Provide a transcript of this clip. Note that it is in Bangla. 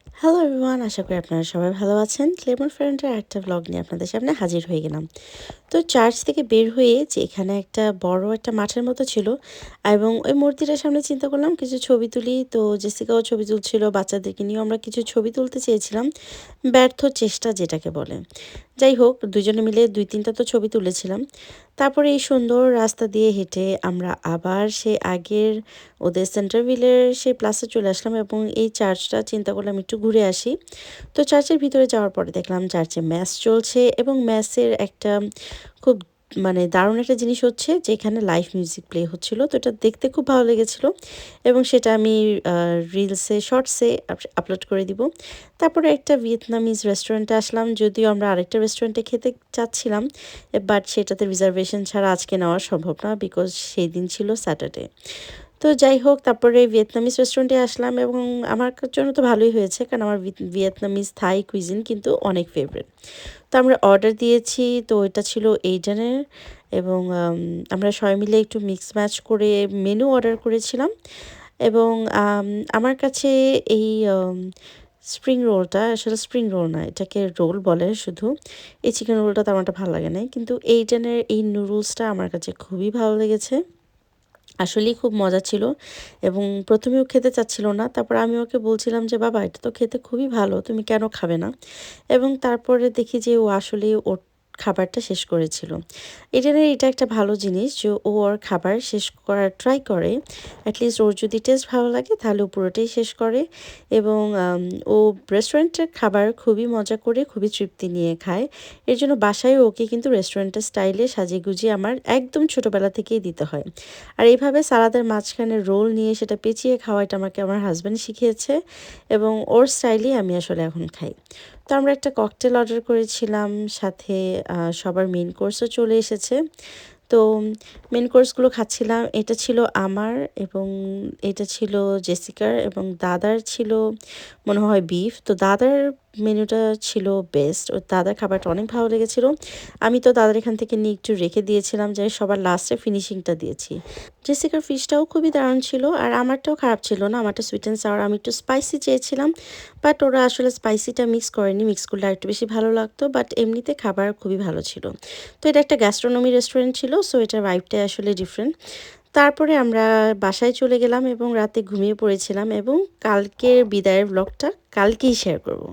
হ্যালো এভরিওয়ান, আশা করি আপনারা সবাই ভালো আছেন। ক্লেমর ফ্রেন্ডের একটা ব্লগ নিয়ে আপনাদের সামনে হাজির হয়ে গেলাম। তো চার্চ থেকে বের হয়ে যে এখানে একটা বড় একটা মাঠের মতো ছিল এবং ওই মূর্তিটার সামনে চিন্তা করলাম কিছু ছবি তুলি। তো জেসিকাও ছবি তুলছিল, বাচ্চাদেরকে নিয়েও আমরা কিছু ছবি তুলতে চেয়েছিলাম। ব্যর্থ চেষ্টা যেটাকে বলে। যাই হোক, দুজনে মিলে ২-৩টা তো ছবি তুলেছিলাম। তারপরে এই সুন্দর রাস্তা দিয়ে হেঁটে আমরা আবার সেই আগের ওদের সেন্টারভিলের সেই প্লাসে চলে আসলাম এবং এই চার্চটা চিন্তা করলাম একটু ঘুরে আসি। তো চার্চের ভিতরে যাওয়ার পরে দেখলাম চার্চে ম্যাস চলছে এবং ম্যাসের একটা খুব দারুণ একটা জিনিস হচ্ছে যে এখানে লাইভ মিউজিক প্লে হচ্ছিল। তো এটা দেখতে খুব ভালো লেগেছিল এবং সেটা আমি রিলসে শর্টসে আপলোড করে দিব। তারপরে একটা ভিয়েতনামিজ রেস্টুরেন্টে আসলাম, যদিও আমরা আরেকটা রেস্টুরেন্টে খেতে চাচ্ছিলাম, বাট সেটাতে রিজার্ভেশন ছাড়া আজকে নেওয়া সম্ভব না, বিকজ সেই দিন ছিল স্যাটারডে। তো যাই হোক, তারপরে ভিয়েতনামিজ রেস্টুরেন্টে আসলাম এবং আমার জন্য তো ভালোই হয়েছে, কারণ আমার ভিয়েতনামিজ থাই কুইজিন কিন্তু অনেক ফেভারিট। তো আমরা অর্ডার দিয়েছি, তো এটা ছিল এইডেনের এবং আমরা সবাই মিলে একটু মিক্স ম্যাচ করে মেনু অর্ডার করেছিলাম। এবং আমার কাছে এই স্প্রিং রোলটা আসলে স্প্রিং রোল না, এটাকে রোল বলে শুধু। এই চিকেন রোলটা তেমন একটা ভালো লাগে না, কিন্তু এইডেনের এই নুডলসটা আমার কাছে খুবই ভালো লেগেছে। আসলেই খুব মজা ছিল এবং প্রথমেও খেতে চাচ্ছিল না। তারপর আমি ওকে বলছিলাম যে, "বাবা, এটা তো খেতে খুবই ভালো, তুমি কেন খাবে না?" এবং তারপরে দেখি যে ও আসলেই ওর খাবারটা শেষ করেছিল। এটা একটা ভালো জিনিস যে ও ওর খাবার শেষ করার ট্রাই করে। এটলিস্ট ওর যদি টেস্ট ভালো লাগে তাহলে ও পুরোটাই শেষ করে এবং ও রেস্টুরেন্টের খাবার খুবই মজা করে, খুবই তৃপ্তি নিয়ে খায়। এর জন্য বাসায় ওকে কিন্তু রেস্টুরেন্টের স্টাইলে সাজিয়ে গুজিয়ে আমার একদম ছোটোবেলা থেকেই দিতে হয়। আর এইভাবে সালাদের মাঝখানে রোল নিয়ে সেটা পেঁচিয়ে খাওয়াটা আমাকে আমার হাসব্যান্ড শিখিয়েছে এবং ওর স্টাইলেই আমি আসলে এখন খাই। তো আমরা একটা ককটেল অর্ডার করেছিলাম, সাথে সবার মেইন কোর্সও চলে এসেছে। তো মেন কোর্সগুলো খাচ্ছিলাম। এটা ছিল আমার এবং এটা ছিল জেসিকার এবং দাদার ছিল মনে হয় বিফ। তো দাদার মেনুটা ছিল বেস্ট। ওর দাদার খাবারটা অনেক ভালো লেগেছিল। আমি তো দাদার এখান থেকে নিয়ে একটু রেখে দিয়েছিলাম, যে সবার লাস্টে ফিনিশিংটা দিয়েছি। জেসিকার ফিশটাও খুবই দারুণ ছিল আর আমারটাও খারাপ ছিল না। আমারটা সুইট অ্যান্ড সাওয়ার, আমি একটু স্পাইসি চেয়েছিলাম, বাট ওরা আসলে স্পাইসিটা মিক্স করেনি। মিক্স করলে আরেকটু বেশি ভালো লাগতো, বাট এমনিতে খাবার খুবই ভালো ছিল। তো এটা একটা গ্যাস্ট্রোনমি রেস্টুরেন্ট ছিল, সো এটার ভাইবটাই আসলে ডিফারেন্ট। তারপরে আমরা বাসায় চলে গেলাম এবং রাতে ঘুমিয়ে পড়েছিলাম এবং কালকের বিদায়ের ব্লগটা কালকেই শেয়ার করব।